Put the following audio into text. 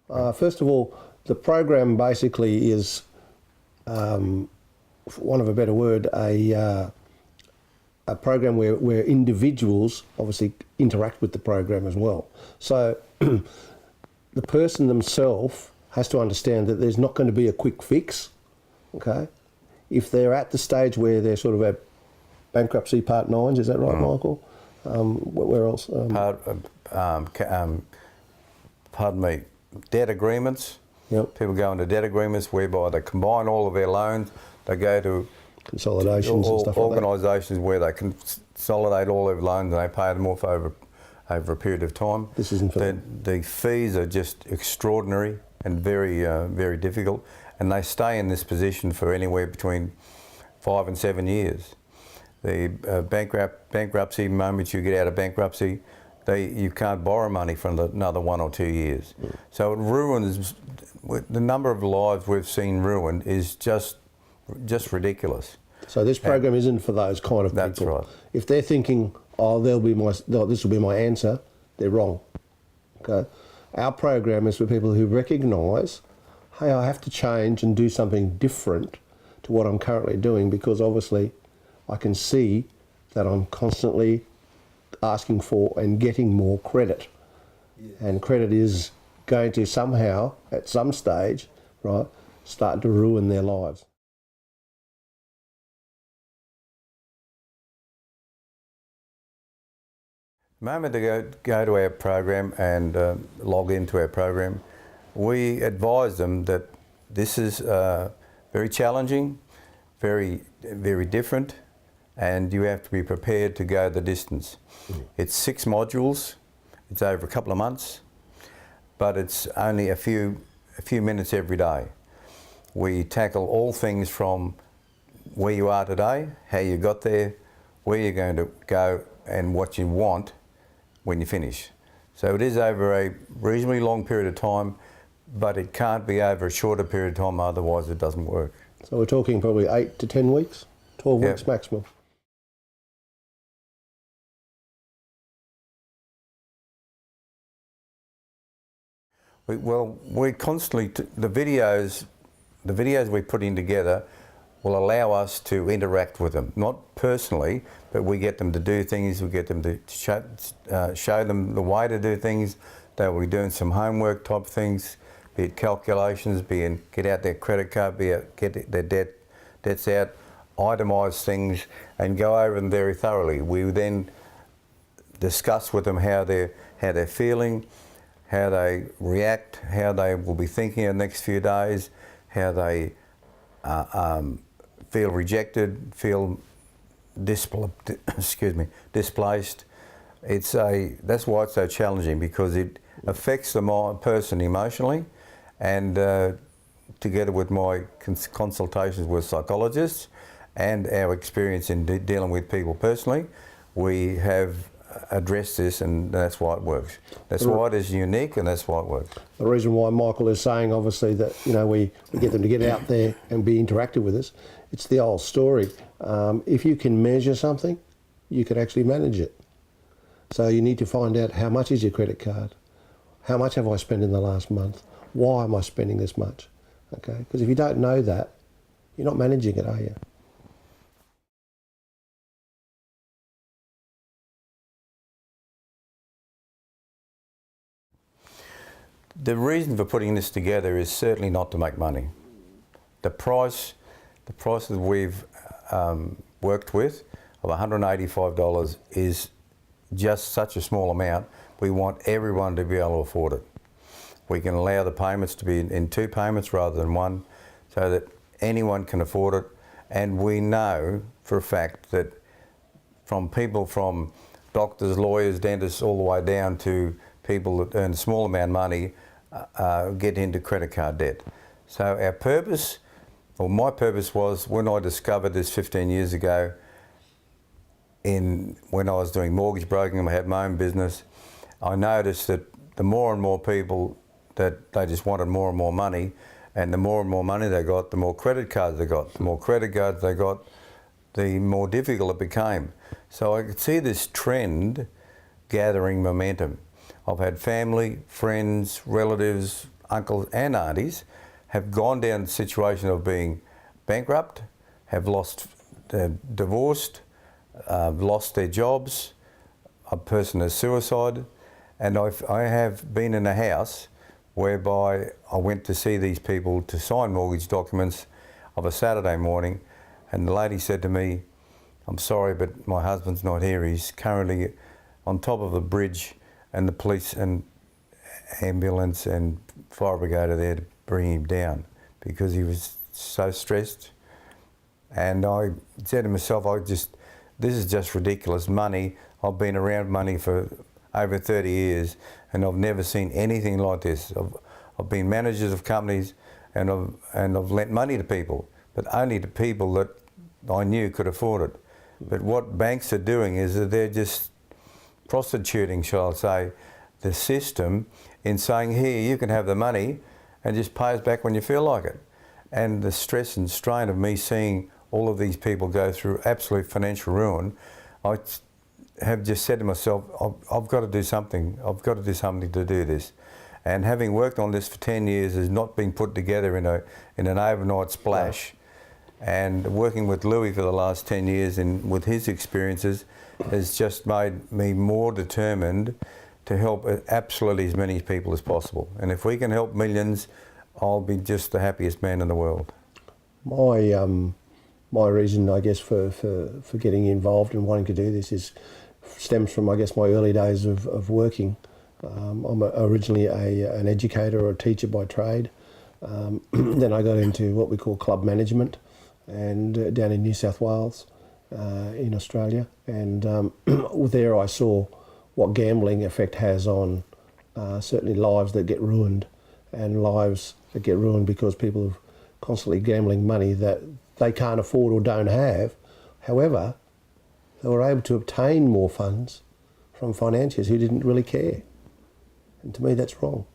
First of all, the program basically is, for want of a better word, a program where individuals obviously interact with the program as well. So the person themselves has to understand that there's not going to be a quick fix, okay? If they're at the stage where they're sort of at bankruptcy part 9s, is that right, Michael? Where else? Pardon me, debt agreements. Yep. People go into debt agreements whereby they combine all of their loans. They go to consolidations and stuff like that. Organisations where they consolidate all their loans and they pay them off over a period of time. This isn't for them. The fees are just extraordinary and very, very difficult. And they stay in this position for anywhere between 5 and 7 years. The bankruptcy, moment you get out of bankruptcy, you can't borrow money for another 1 or 2 years. So it ruins, the number of lives we've seen ruined is just ridiculous. So this program isn't for those kind of people. That's right. If they're thinking, oh, this will be my answer, they're wrong. Okay. Our program is for people who recognise, hey, I have to change and do something different to what I'm currently doing, because obviously I can see that I'm constantly asking for and getting more credit. Yes. And credit is going to somehow, at some stage, right, start to ruin their lives. The moment they go to our program and log into our program, we advise them that this is very challenging, very, very different, and you have to be prepared to go the distance. It's 6 modules, it's over a couple of months, but it's only a few minutes every day. We tackle all things from where you are today, how you got there, where you're going to go, and what you want when you finish. So it is over a reasonably long period of time, but it can't be over a shorter period of time, otherwise it doesn't work. So we're talking probably 8 to 10 weeks, 12 weeks maximum. We're constantly, the videos we're putting together will allow us to interact with them, not personally, but we get them to do things, we get them to show them the way to do things. They will be doing some homework type things, be it calculations, be it get out their credit card, be it get their debts out, itemise things and go over them very thoroughly. We then discuss with them how they're feeling, how they react, how they will be thinking in the next few days, how they feel rejected, feel displaced. That's why it's so challenging, because it affects the person emotionally, and together with my consultations with psychologists and our experience in dealing with people personally, we have addressed this, and that's why it works. That's why it is unique, and that's why it works. The reason why Michael is saying, obviously, that we get them to get out there and be interactive with us, it's the old story. If you can measure something, you can actually manage it. So you need to find out, how much is your credit card? How much have I spent in the last month? Why am I spending this much? Okay, because if you don't know that, you're not managing it, are you? The reason for putting this together is certainly not to make money. The price that we've worked with of $185 is just such a small amount. We want everyone to be able to afford it. We can allow the payments to be in 2 payments rather than 1, so that anyone can afford it. And we know for a fact that from doctors, lawyers, dentists, all the way down to people that earn a small amount of money, get into credit card debt. So our purpose, or my purpose, was when I discovered this 15 years ago, when I was doing mortgage broking and I had my own business, I noticed that the more and more people that they just wanted more and more money, and the more and more money they got, the more credit cards they got. The more credit cards they got, the more difficult it became. So I could see this trend gathering momentum. I've had family, friends, relatives, uncles and aunties have gone down the situation of being bankrupt, have lost, divorced, lost their jobs, a person has suicided, and I have been in a house whereby I went to see these people to sign mortgage documents of a Saturday morning, and the lady said to me, "I'm sorry, but my husband's not here. He's currently on top of the bridge, and the police and ambulance and fire brigade are there to bring him down," because he was so stressed. And I said to myself, this is just ridiculous money. I've been around money for over 30 years and I've never seen anything like this. I've been managers of companies and I've lent money to people, but only to people that I knew could afford it. But what banks are doing is that they're just prostituting, shall I say, the system in saying, here, you can have the money and just pay us back when you feel like it. And the stress and strain of me seeing all of these people go through absolute financial ruin, I have just said to myself, I've got to do something. I've got to do something to do this. And having worked on this for 10 years has not been put together in an overnight splash. And working with Louis for the last 10 years and with his experiences has just made me more determined to help absolutely as many people as possible. And if we can help millions, I'll be just the happiest man in the world. My reason, I guess, for getting involved and wanting to do this stems from, I guess, my early days of working. I'm originally an educator or a teacher by trade. Then I got into what we call club management, and down in New South Wales, in Australia. And there I saw what gambling effect has on certainly lives that get ruined, and lives that get ruined because people are constantly gambling money that they can't afford or don't have. However, they were able to obtain more funds from financiers who didn't really care. And to me, that's wrong.